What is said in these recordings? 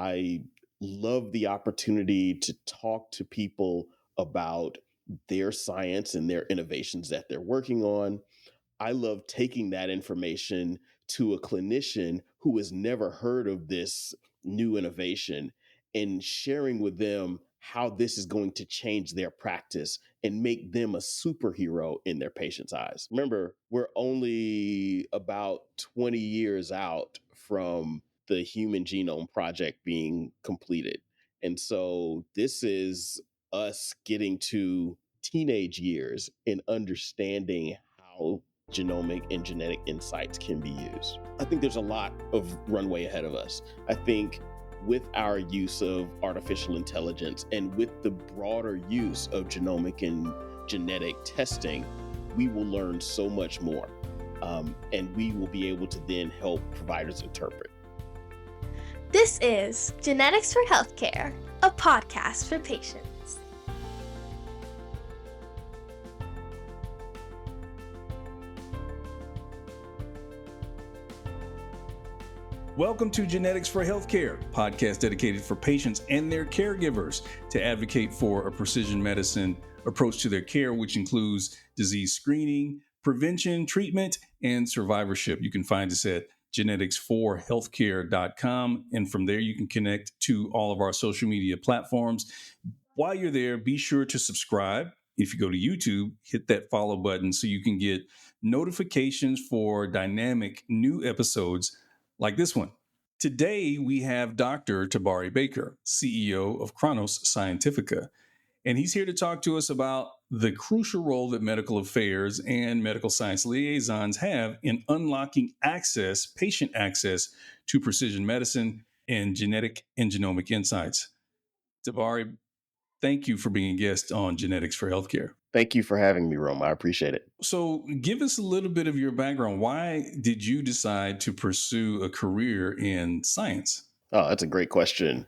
I love the opportunity to talk to people about their science and their innovations that they're working on. I love taking that information to a clinician who has never heard of this new innovation and sharing with them how this is going to change their practice and make them a superhero in their patients' eyes. Remember, we're only about 20 years out from the Human Genome Project being completed. And so this is us getting to teenage years and understanding how genomic and genetic insights can be used. I think there's a lot of runway ahead of us. I think with our use of artificial intelligence and with the broader use of genomic and genetic testing, we will learn so much more. And we will be able to then help providers interpret. This is Genetics for Healthcare, a podcast for patients. Welcome to Genetics for Healthcare, podcast dedicated for patients and their caregivers to advocate for a precision medicine approach to their care, which includes disease screening, prevention, treatment, and survivorship. You can find us at genetics4healthcare.com, and from there you can connect to all of our social media platforms. While you're there, be sure to subscribe. If you go to YouTube, hit that follow button so you can get notifications for dynamic new episodes like this one. Today, we have Dr. Tabari Baker, CEO of Chronos Scientifica, and he's here to talk to us about the crucial role that medical affairs and medical science liaisons have in unlocking access, patient access to precision medicine and genetic and genomic insights. Tabari, thank you for being a guest on Genetics for Healthcare. Thank you for having me, Rome. I appreciate it. So give us a little bit of your background. Why did you decide to pursue a career in science? Oh, that's a great question.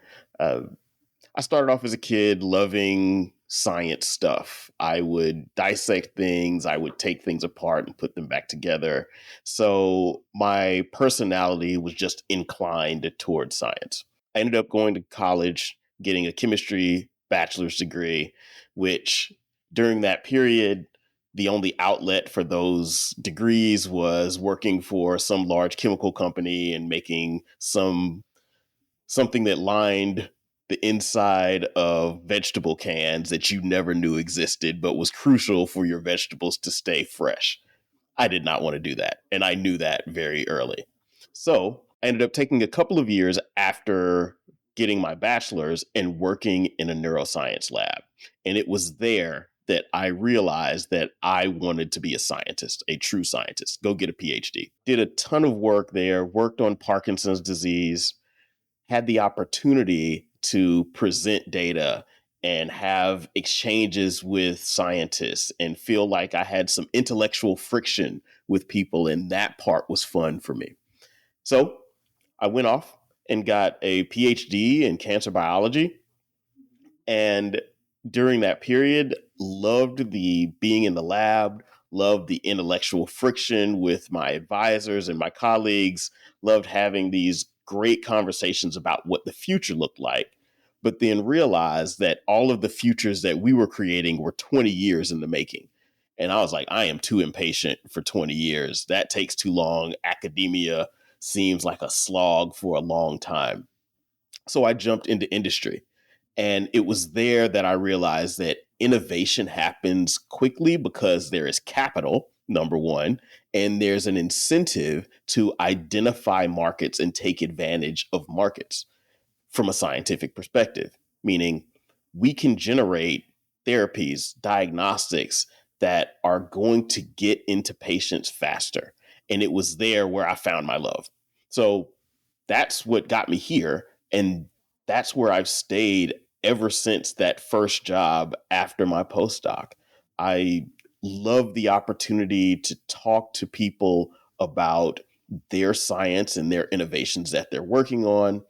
I started off as a kid loving science stuff. I would dissect things, I would take things apart and put them back together. So my personality was just inclined towards science. I ended up going to college, getting a chemistry bachelor's degree, which during that period, the only outlet for those degrees was working for some large chemical company and making something that lined the inside of vegetable cans that you never knew existed, but was crucial for your vegetables to stay fresh. I did not want to do that, and I knew that very early. So I ended up taking a couple of years after getting my bachelor's and working in a neuroscience lab. And it was there that I realized that I wanted to be a scientist, a true scientist, go get a PhD. Did a ton of work there, worked on Parkinson's disease, had the opportunity to present data and have exchanges with scientists and feel like I had some intellectual friction with people. And that part was fun for me. So I went off and got a PhD in cancer biology. And during that period, loved the being in the lab, loved the intellectual friction with my advisors and my colleagues, loved having these great conversations about what the future looked like, but then realized that all of the futures that we were creating were 20 years in the making. And I was like, I am too impatient for 20 years. That takes too long. Academia seems like a slog for a long time. So I jumped into industry. And it was there that I realized that innovation happens quickly because there is capital, number one, and there's an incentive to identify markets and take advantage of markets from a scientific perspective, meaning we can generate therapies, diagnostics that are going to get into patients faster. And it was there where I found my love. So that's what got me here. And that's where I've stayed ever since that first job after my postdoc. I love the opportunity to talk to people about their science and their innovations that they're working on.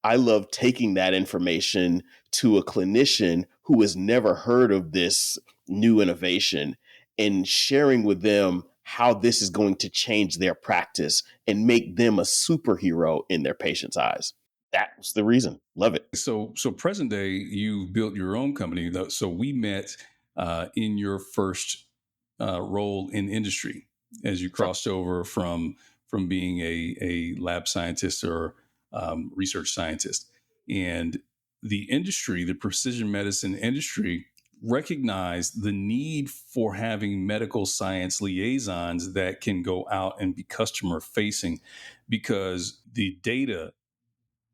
I love taking that information to a clinician who has never heard of this new innovation and sharing with them how this is going to change their practice and make them a superhero in their patients' eyes. That was the reason. Love it. So present day, you built your own company. So we met in your first role in industry as you Right. crossed over from being a lab scientist or research scientist, and the industry, the precision medicine industry, recognized the need for having medical science liaisons that can go out and be customer facing, because the data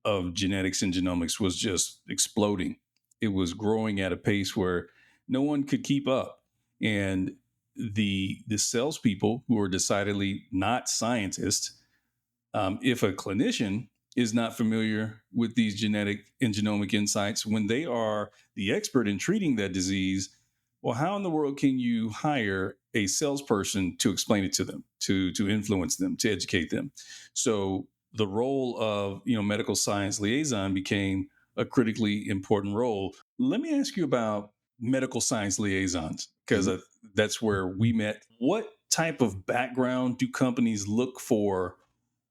of genetics and genomics was just exploding. It was growing at a pace where no one could keep up. And the salespeople, who are decidedly not scientists, if a clinician is not familiar with these genetic and genomic insights, when they are the expert in treating that disease, well, how in the world can you hire a salesperson to explain it to them, to influence them, to educate them? So the role of medical science liaison became a critically important role. Let me ask you about medical science liaisons, because Mhm. that's where we met. What type of background do companies look for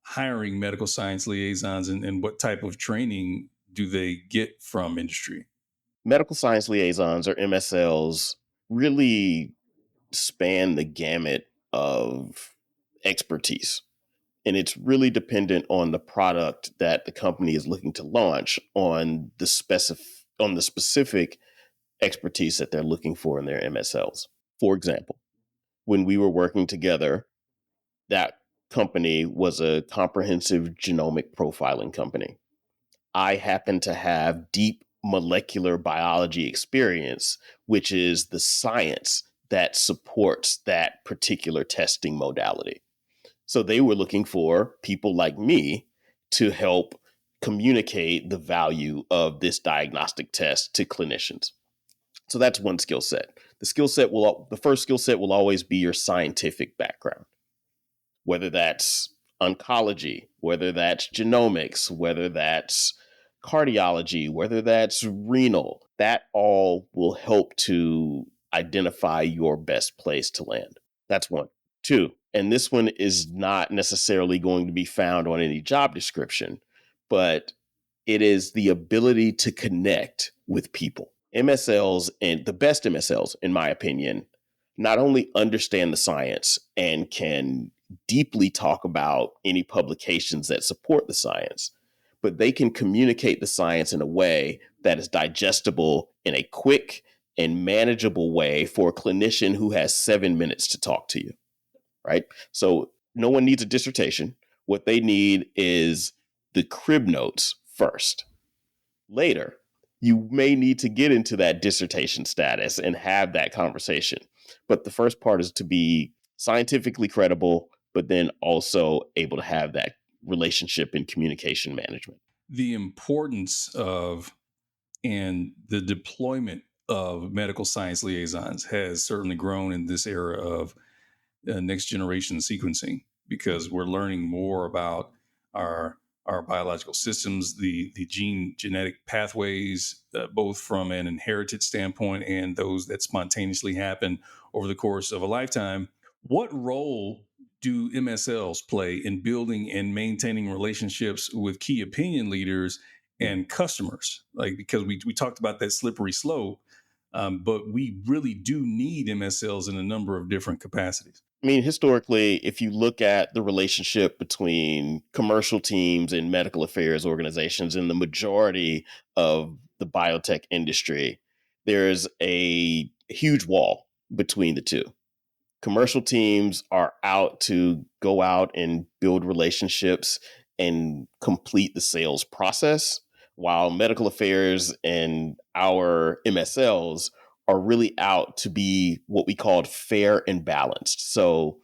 hiring medical science liaisons, and what type of training do they get from industry? Medical science liaisons, or MSLs, really span the gamut of expertise. And it's really dependent on the product that the company is looking to launch, on the specific expertise that they're looking for in their MSLs. For example, when we were working together, that company was a comprehensive genomic profiling company. I happen to have deep molecular biology experience, which is the science that supports that particular testing modality. So they were looking for people like me to help communicate the value of this diagnostic test to clinicians. So that's one skill set. The first skill set will always be your scientific background, whether that's oncology, whether that's genomics, whether that's cardiology, whether that's renal. That all will help to identify your best place to land. That's one. Two, and this one is not necessarily going to be found on any job description, but it is the ability to connect with people. MSLs, and the best MSLs, in my opinion, not only understand the science and can deeply talk about any publications that support the science, but they can communicate the science in a way that is digestible in a quick and manageable way for a clinician who has 7 minutes to talk to you, right? So no one needs a dissertation. What they need is the crib notes first. Later, you may need to get into that dissertation status and have that conversation. But the first part is to be scientifically credible, but then also able to have that relationship and communication management. The importance of and the deployment of medical science liaisons has certainly grown in this era of next generation sequencing, because we're learning more about our our biological systems, the gene genetic pathways, both from an inherited standpoint and those that spontaneously happen over the course of a lifetime. What role do MSLs play in building and maintaining relationships with key opinion leaders and customers? Like, because we talked about that slippery slope, but we really do need MSLs in a number of different capacities. I mean, historically, if you look at the relationship between commercial teams and medical affairs organizations in the majority of the biotech industry, there's a huge wall between the two. Commercial teams are out to go out and build relationships and complete the sales process, while medical affairs and our MSLs are really out to be what we called fair and balanced. So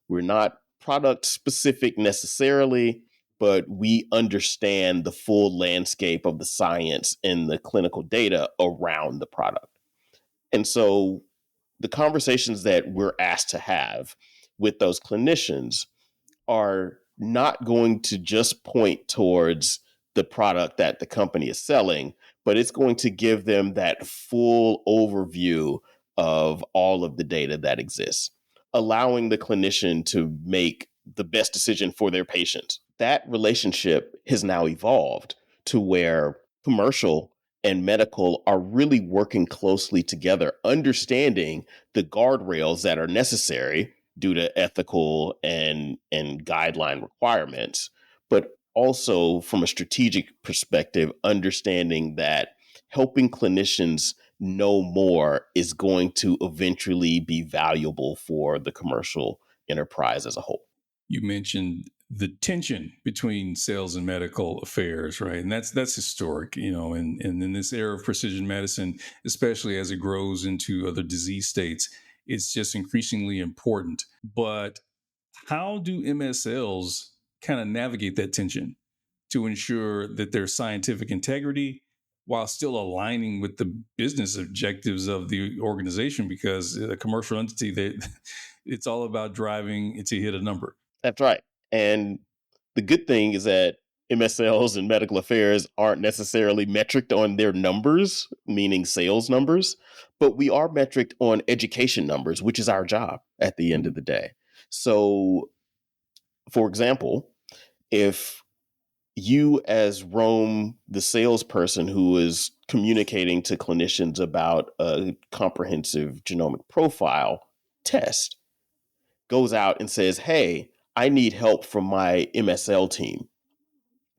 we're not product specific necessarily, but we understand the full landscape of the science and the clinical data around the product. And so the conversations that we're asked to have with those clinicians are not going to just point towards the product that the company is selling, but it's going to give them that full overview of all of the data that exists, allowing the clinician to make the best decision for their patients. That relationship has now evolved to where commercial and medical are really working closely together, understanding the guardrails that are necessary due to ethical and guideline requirements, but also from a strategic perspective, understanding that helping clinicians know more is going to eventually be valuable for the commercial enterprise as a whole. You mentioned the tension between sales and medical affairs, right? And that's historic, and in this era of precision medicine, especially as it grows into other disease states, it's just increasingly important. But how do MSLs kind of navigate that tension to ensure that there's scientific integrity while still aligning with the business objectives of the organization? Because a commercial entity, it's all about driving it to hit a number. That's right. And the good thing is that MSLs and medical affairs aren't necessarily metriced on their numbers, meaning sales numbers, but we are metriced on education numbers, which is our job at the end of the day. So, for example, if you as Rome, the salesperson who is communicating to clinicians about a comprehensive genomic profile test, goes out and says, hey, I need help from my MSL team.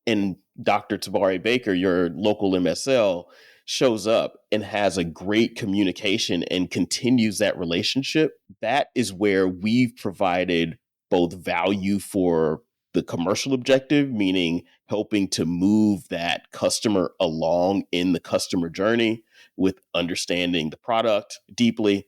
And Dr. Tabari Baker, your local MSL, shows up and has a great communication and continues that relationship. That is where we've provided both value for the commercial objective, meaning helping to move that customer along in the customer journey with understanding the product deeply,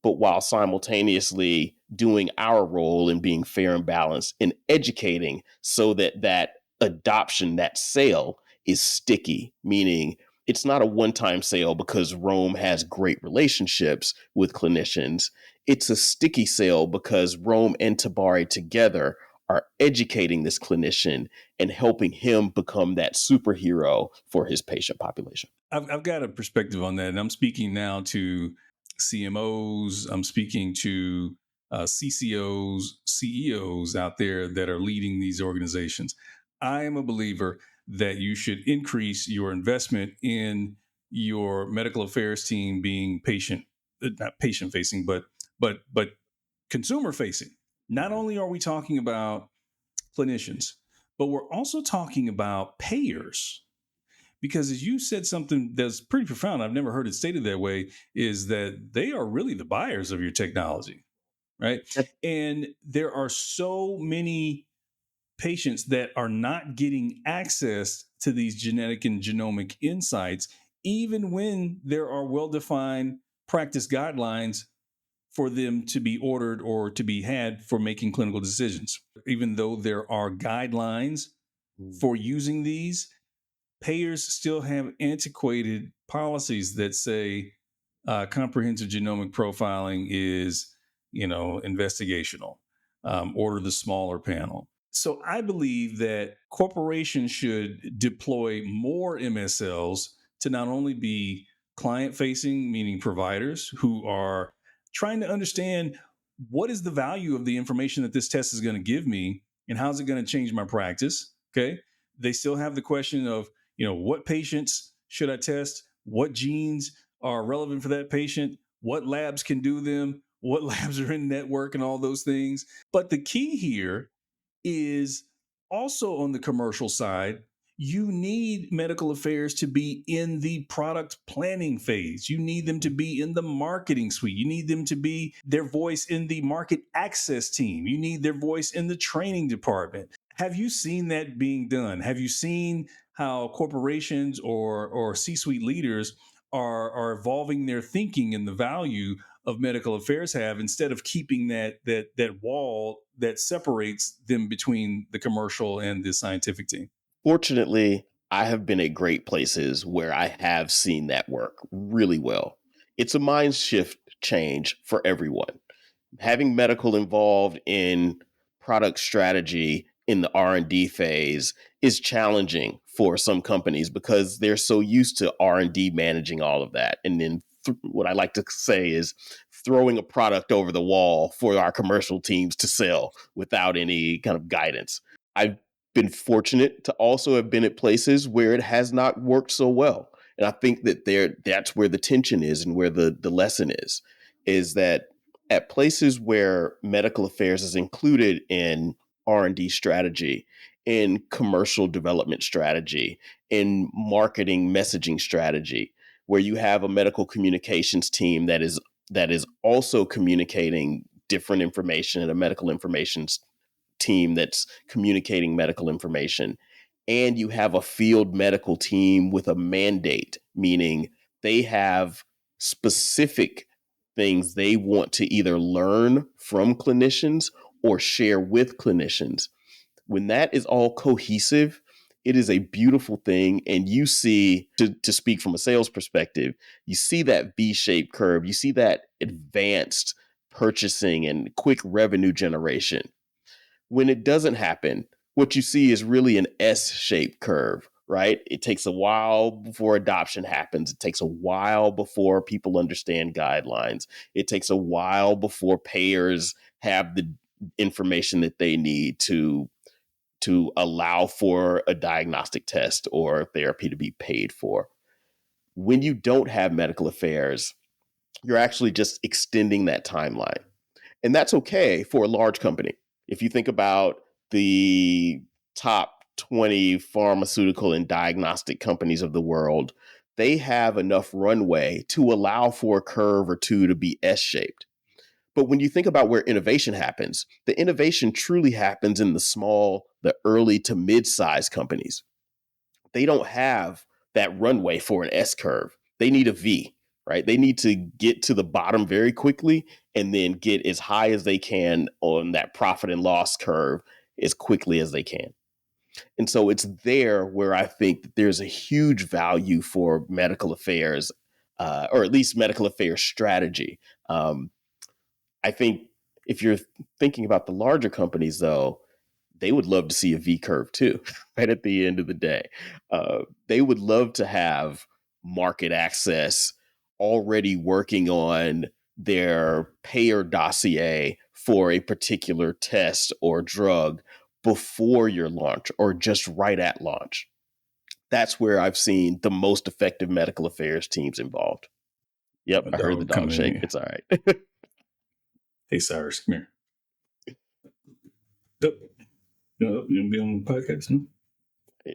but while simultaneously doing our role in being fair and balanced in educating so that that adoption, that sale is sticky, meaning it's not a one-time sale because Rome has great relationships with clinicians. It's a sticky sale because Rome and Tabari together are educating this clinician and helping him become that superhero for his patient population. I've got a perspective on that, and I'm speaking now to CMOs. I'm speaking to CCOs, CEOs out there that are leading these organizations. I am a believer that you should increase your investment in your medical affairs team being not patient facing, but consumer facing. Not only are we talking about clinicians, but we're also talking about payers. Because as you said something that's pretty profound, I've never heard it stated that way, is that they are really the buyers of your technology, right? And there are so many patients that are not getting access to these genetic and genomic insights, even when there are well-defined practice guidelines for them to be ordered or to be had for making clinical decisions. Even though there are guidelines for using these, payers still have antiquated policies that say comprehensive genomic profiling is, investigational. Order the smaller panel. So I believe that corporations should deploy more MSLs to not only be client facing, meaning providers who are trying to understand what is the value of the information that this test is going to give me and how's it going to change my practice. Okay. They still have the question of, what patients should I test? What genes are relevant for that patient? What labs can do them? What labs are in network and all those things? But the key here is also on the commercial side, you need medical affairs to be in the product planning phase. You need them to be in the marketing suite. You need them to be their voice in the market access team. You need their voice in the training department. Have you seen that being done? Have you seen how corporations or C-suite leaders are evolving their thinking and the value of medical affairs have, instead of keeping that wall that separates them between the commercial and the scientific team? Fortunately, I have been at great places where I have seen that work really well. It's a mind shift change for everyone. Having medical involved in product strategy in the R&D phase is challenging for some companies because they're so used to R&D managing all of that. And then what I like to say is throwing a product over the wall for our commercial teams to sell without any kind of guidance. I've been fortunate to also have been at places where it has not worked so well. And I think that that's where the tension is, and where the lesson is that at places where medical affairs is included in R&D strategy, in commercial development strategy, in marketing messaging strategy, where you have a medical communications team that is also communicating different information, and a medical information team that's communicating medical information, and you have a field medical team with a mandate, meaning they have specific things they want to either learn from clinicians or share with clinicians. When that is all cohesive, it is a beautiful thing. And you see, to speak from a sales perspective, you see that V-shaped curve, you see that advanced purchasing and quick revenue generation. When it doesn't happen, what you see is really an S-shaped curve, right? It takes a while before adoption happens. It takes a while before people understand guidelines. It takes a while before payers have the information that they need to allow for a diagnostic test or therapy to be paid for. When you don't have medical affairs, you're actually just extending that timeline. And that's okay for a large company. If you think about the top 20 pharmaceutical and diagnostic companies of the world, they have enough runway to allow for a curve or two to be S-shaped. But when you think about where innovation happens, the innovation truly happens in the small, the early to mid-sized companies. They don't have that runway for an S curve. They need a V, right? They need to get to the bottom very quickly and then get as high as they can on that profit and loss curve as quickly as they can. And so it's there where I think that there's a huge value for medical affairs, or at least medical affairs strategy. I think if you're thinking about the larger companies, though, they would love to see a V curve too, right at the end of the day. They would love to have market access already working on their payer dossier for a particular test or drug before your launch or just right at launch. That's where I've seen the most effective medical affairs teams involved. Yep, A I heard the dog dog coming in shake. here. It's all right. Hey, Cyrus, come here. Nope. No, you want to be on the podcast? No.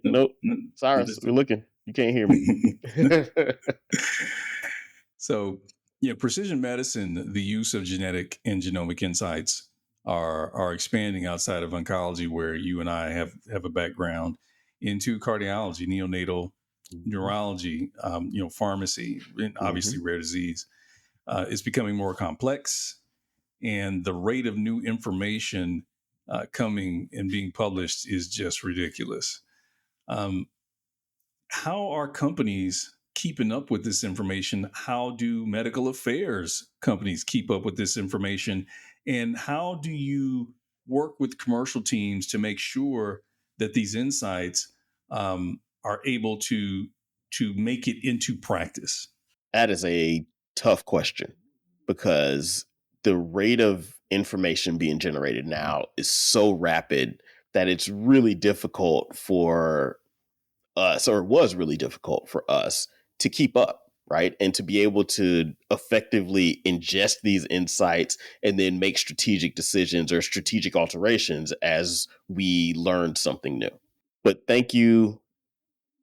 Nope. No. Cyrus, we're looking. You can't hear me. So, yeah, precision medicine, the use of genetic and genomic insights are expanding outside of oncology, where you and I have a background, into cardiology, neonatal neurology, pharmacy, and obviously rare disease. It's becoming more complex, and the rate of new information coming and being published is just ridiculous. How are companies keeping up with this information? How do medical affairs companies keep up with this information? And how do you work with commercial teams to make sure that these insights are able to make it into practice? That is a tough question, because the rate of information being generated now is so rapid that it's really difficult for us, or it was really difficult for us to keep up, right? And to be able to effectively ingest these insights and then make strategic decisions or strategic alterations as we learn something new. But thank you,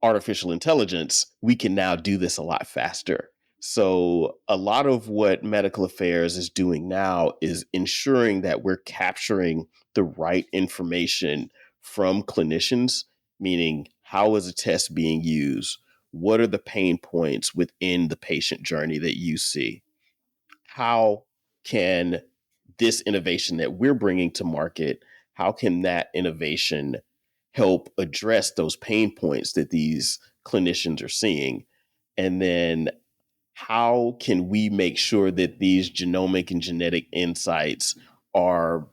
artificial intelligence, we can now do this a lot faster. So a lot of what medical affairs is doing now is ensuring that we're capturing the right information from clinicians, meaning how is a test being used? What are the pain points within the patient journey that you see? How can this innovation that we're bringing to market, how can that innovation help address those pain points that these clinicians are seeing? And then how can we make sure that these genomic and genetic insights are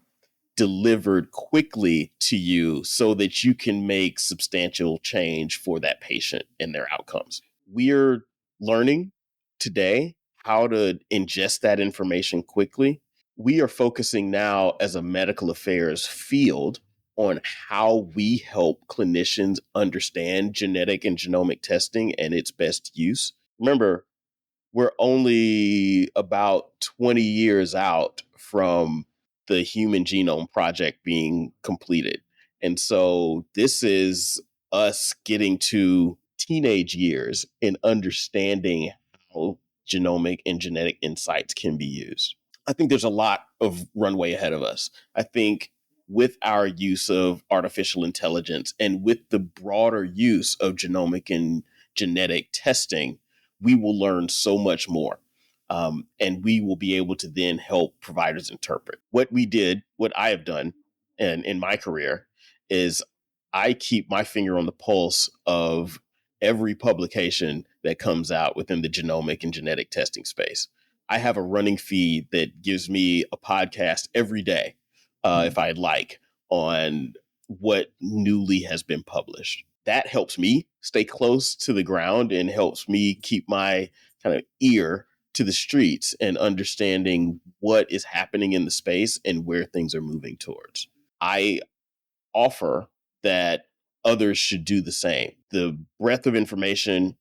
delivered quickly to you so that you can make substantial change for that patient and their outcomes? We're learning today how to ingest that information quickly. We are focusing now as a medical affairs field on how we help clinicians understand genetic and genomic testing and its best use. Remember, we're only about 20 years out from the Human Genome Project being completed. And so this is us getting to teenage years and understanding how genomic and genetic insights can be used. I think there's a lot of runway ahead of us. I think with our use of artificial intelligence and with the broader use of genomic and genetic testing, we will learn so much more. And we will be able to then help providers interpret. What I have done and in my career is I keep my finger on the pulse of every publication that comes out within the genomic and genetic testing space. I have a running feed that gives me a podcast every day, if I'd like, on what newly has been published. That helps me stay close to the ground and helps me keep my kind of ear to the streets and understanding what is happening in the space and where things are moving towards. I offer that others should do the same. The breadth of information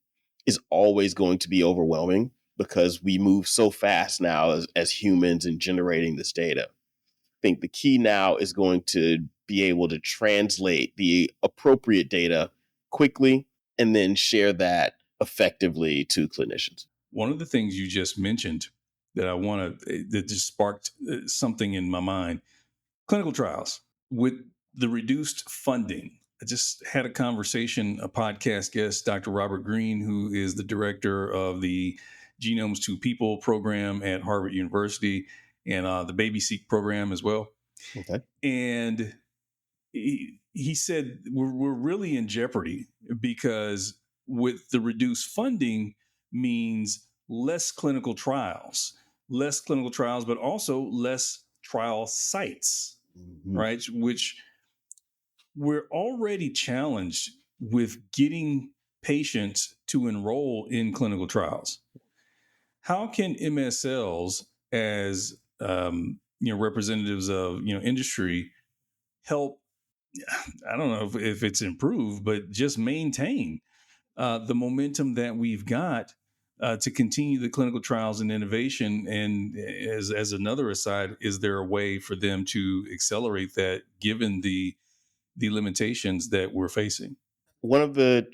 is always going to be overwhelming because we move so fast now as humans in generating this data. I think the key now is going to be able to translate the appropriate data quickly and then share that effectively to clinicians. One of the things you just mentioned that just sparked something in my mind, clinical trials with the reduced funding. I just had a podcast guest, Dr. Robert Green, who is the director of the Genomes to People program at Harvard University and the BabySeq program as well. Okay. And he said we're really in jeopardy because with the reduced funding means less clinical trials, but also less trial sites, right? Which we're already challenged with getting patients to enroll in clinical trials. How can MSLs, as representatives of industry, help? I don't know if it's improved, but just maintain the momentum that we've got to continue the clinical trials and innovation. And as another aside, is there a way for them to accelerate that given the limitations that we're facing? One of the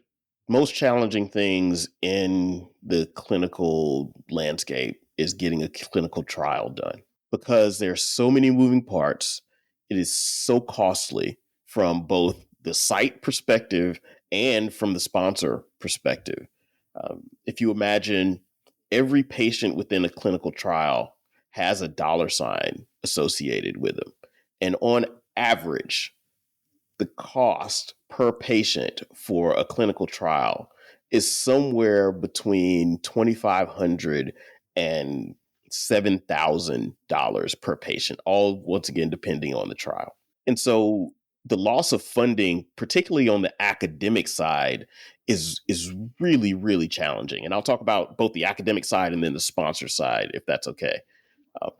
most challenging things in the clinical landscape is getting a clinical trial done because there's so many moving parts. It is so costly from both the site perspective and from the sponsor perspective. If you imagine every patient within a clinical trial has a dollar sign associated with them. And on average, the cost per patient for a clinical trial is somewhere between $2,500 and $7,000 per patient, all once again depending on the trial. And so the loss of funding, particularly on the academic side, is really, really challenging. And I'll talk about both the academic side and then the sponsor side, if that's okay. Uh,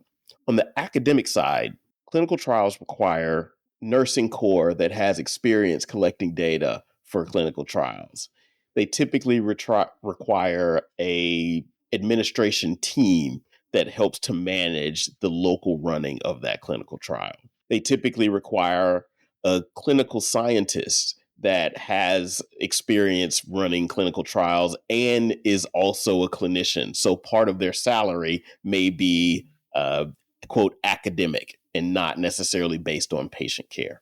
on the academic side, clinical trials require nursing corps that has experience collecting data for clinical trials. They typically require a administration team that helps to manage the local running of that clinical trial. They typically require a clinical scientist that has experience running clinical trials and is also a clinician. So part of their salary may be quote academic and not necessarily based on patient care.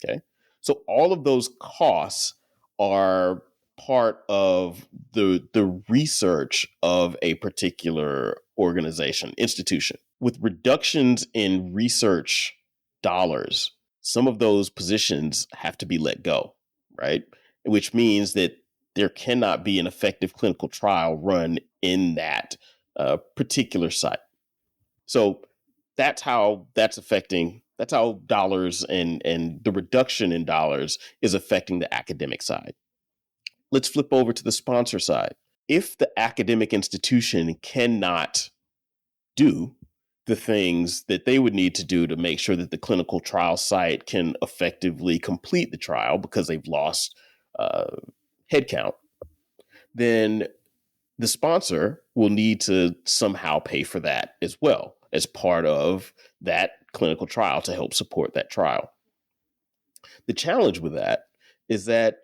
Okay. So all of those costs are part of the research of a particular organization, institution. With reductions in research dollars, some of those positions have to be let go, right? Which means that there cannot be an effective clinical trial run in that particular site. So that's how dollars and the reduction in dollars is affecting the academic side. Let's flip over to the sponsor side. If the academic institution cannot do the things that they would need to do to make sure that the clinical trial site can effectively complete the trial because they've lost headcount, then the sponsor will need to somehow pay for that as well as part of that clinical trial to help support that trial. The challenge with that is that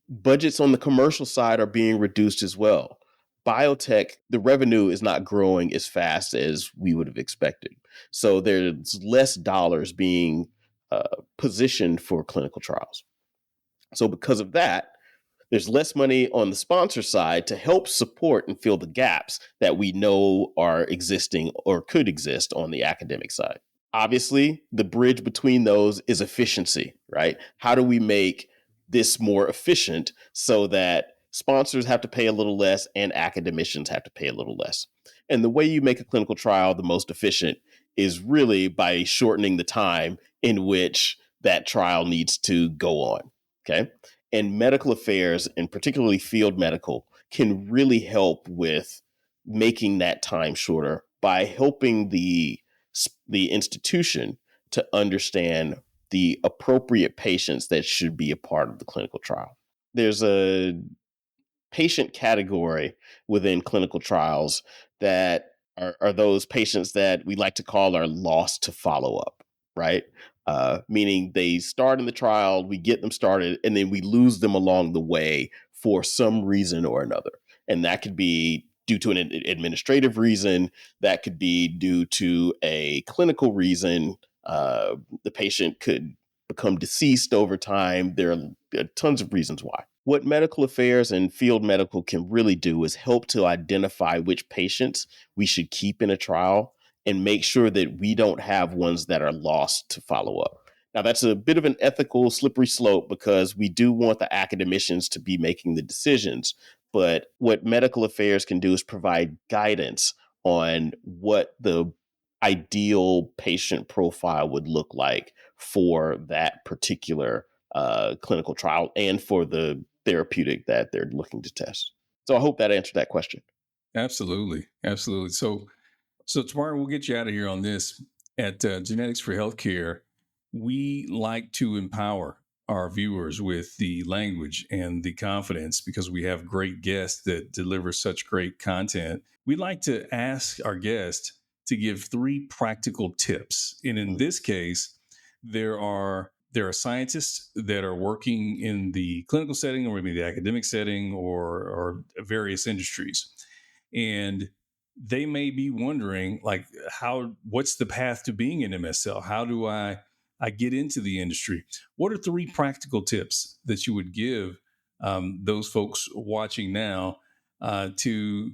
budgets on the commercial side are being reduced as well. Biotech, the revenue is not growing as fast as we would have expected. So there's less dollars being positioned for clinical trials. So because of that, there's less money on the sponsor side to help support and fill the gaps that we know are existing or could exist on the academic side. Obviously, the bridge between those is efficiency, right? How do we make this more efficient so that sponsors have to pay a little less and academicians have to pay a little less? And the way you make a clinical trial the most efficient is really by shortening the time in which that trial needs to go on. Okay. And medical affairs, and particularly field medical, can really help with making that time shorter by helping the institution to understand the appropriate patients that should be a part of the clinical trial. There's a patient category within clinical trials that are those patients that we like to call are lost to follow up, right? Meaning they start in the trial, we get them started, and then we lose them along the way for some reason or another. And that could be due to an administrative reason, that could be due to a clinical reason. The patient could become deceased over time. There are tons of reasons why. What medical affairs and field medical can really do is help to identify which patients we should keep in a trial and make sure that we don't have ones that are lost to follow up. Now, that's a bit of an ethical slippery slope because we do want the academicians to be making the decisions. But what medical affairs can do is provide guidance on what the ideal patient profile would look like for that particular clinical trial and for the therapeutic that they're looking to test. So I hope that answered that question. Absolutely. Absolutely. So tomorrow we'll get you out of here on this. At Genetics for Healthcare, we like to empower our viewers with the language and the confidence because we have great guests that deliver such great content. We like to ask our guests to give 3 practical tips. And in this case, there are scientists that are working in the clinical setting or maybe the academic setting or various industries. And they may be wondering, like, what's the path to being an MSL? How do I get into the industry? What are 3 practical tips that you would give those folks watching now to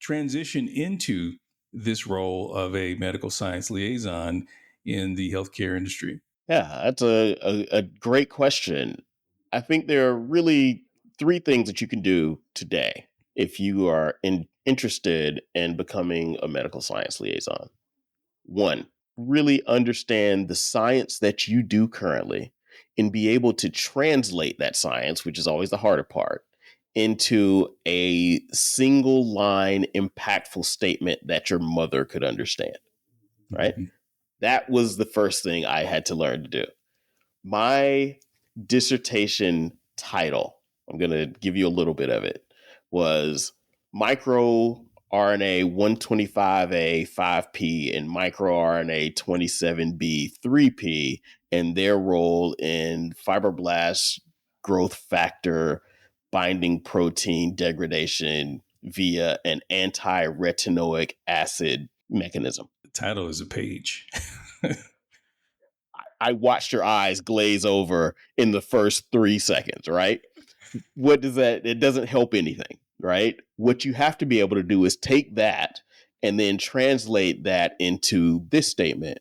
transition into this role of a medical science liaison in the healthcare industry? Yeah, that's a great question. I think there are really 3 things that you can do today if you are interested in becoming a medical science liaison. 1, really understand the science that you do currently and be able to translate that science, which is always the harder part, into a single line impactful statement that your mother could understand, right? Mhm. That was the first thing I had to learn to do. My dissertation title, I'm going to give you a little bit of it, was microRNA 125A 5P and microRNA 27B 3P and their role in fibroblast growth factor binding protein degradation via an anti-retinoic acid mechanism. The title is a page. I watched your eyes glaze over in the first 3 seconds, right? What does that? It doesn't help anything, right? What you have to be able to do is take that and then translate that into this statement.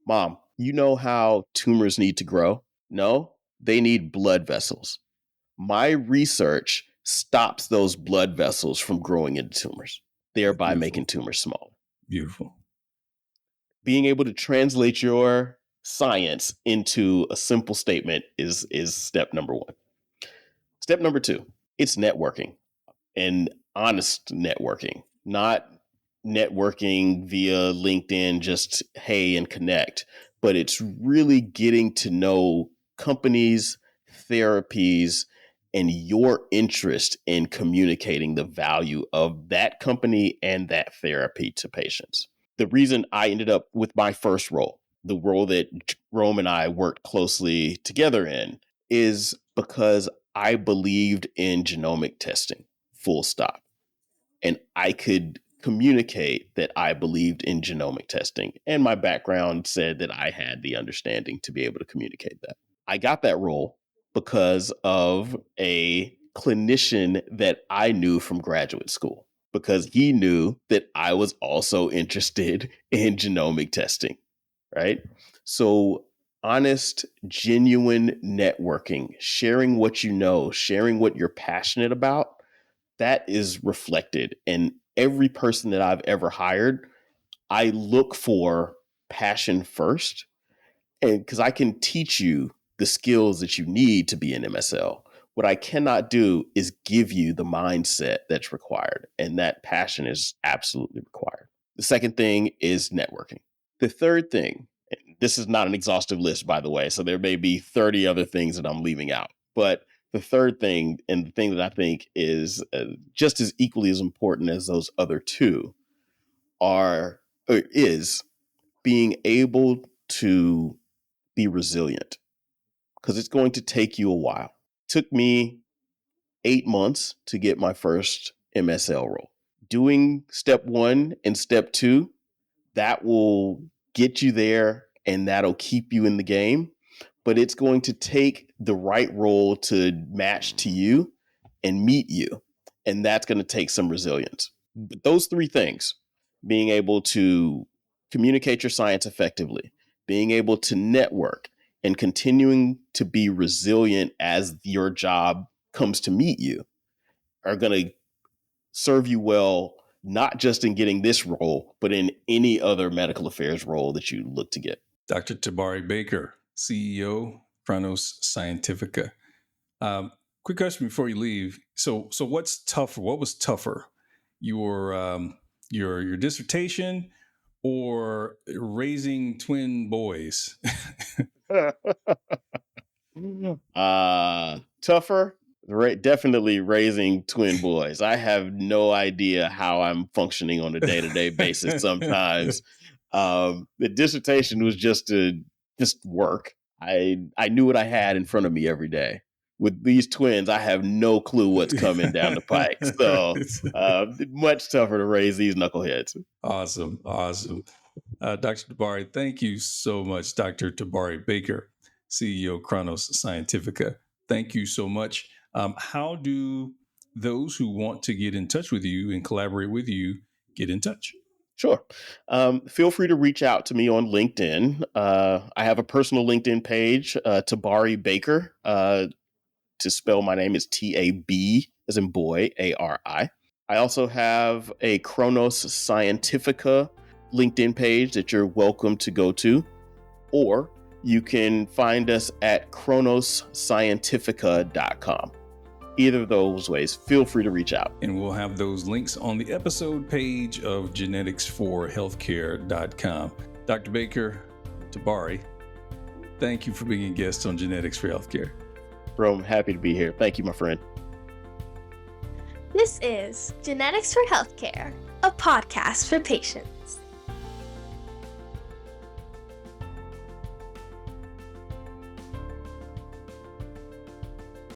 Mom, you know how tumors need to grow? No, they need blood vessels. My research stops those blood vessels from growing into tumors, thereby making Beautiful. tumors smaller. Beautiful. Being able to translate your science into a simple statement is step number 1. Step number 2, it's networking and honest networking, not networking via LinkedIn, just hey and connect, but it's really getting to know companies, therapies, and your interest in communicating the value of that company and that therapy to patients. The reason I ended up with my first role, the role that Rome and I worked closely together in, is because I believed in genomic testing, full stop. And I could communicate that I believed in genomic testing. And my background said that I had the understanding to be able to communicate that. I got that role because of a clinician that I knew from graduate school, because he knew that I was also interested in genomic testing, right? So honest, genuine networking, sharing what you know, sharing what you're passionate about, that is reflected in every person that I've ever hired. I look for passion first, and because I can teach you the skills that you need to be an MSL. What I cannot do is give you the mindset that's required, and that passion is absolutely required. The second thing is networking. The third thing, and this is not an exhaustive list, by the way, so there may be 30 other things that I'm leaving out, but the third thing, and the thing that I think is just as equally as important as those other two, is being able to be resilient, because it's going to take you a while. It took me 8 months to get my first MSL role. Doing step 1 and step 2, that will get you there and that'll keep you in the game. But it's going to take the right role to match to you and meet you. And that's going to take some resilience. But those 3 things, being able to communicate your science effectively, being able to network, and continuing to be resilient as your job comes to meet you, are going to serve you well, not just in getting this role, but in any other medical affairs role that you look to get. Dr. Tabari Baker, CEO, Chronos Scientifica. Quick question before you leave. So what's tougher? What was tougher? Your dissertation or raising twin boys? Tougher, definitely raising twin boys. I have no idea how I'm functioning on a day-to-day basis sometimes. The dissertation was just work. I knew what I had in front of me every day. With these twins, I have no clue what's coming down the pike. So much tougher to raise these knuckleheads. Awesome. Dr. Tabari, thank you so much. Dr. Tabari Baker, CEO, Chronos Scientifica. Thank you so much. How do those who want to get in touch with you and collaborate with you get in touch? Sure. Feel free to reach out to me on LinkedIn. I have a personal LinkedIn page, Tabari Baker. To spell my name is TAB as in boy, ARI. I also have a Chronos Scientifica LinkedIn page that you're welcome to go to, or you can find us at chronosscientifica.com. Either of those ways, feel free to reach out. And we'll have those links on the episode page of geneticsforhealthcare.com. Dr. Baker, Tabari, thank you for being a guest on Genetics for Healthcare. Bro, I'm happy to be here. Thank you, my friend. This is Genetics for Healthcare, a podcast for patients.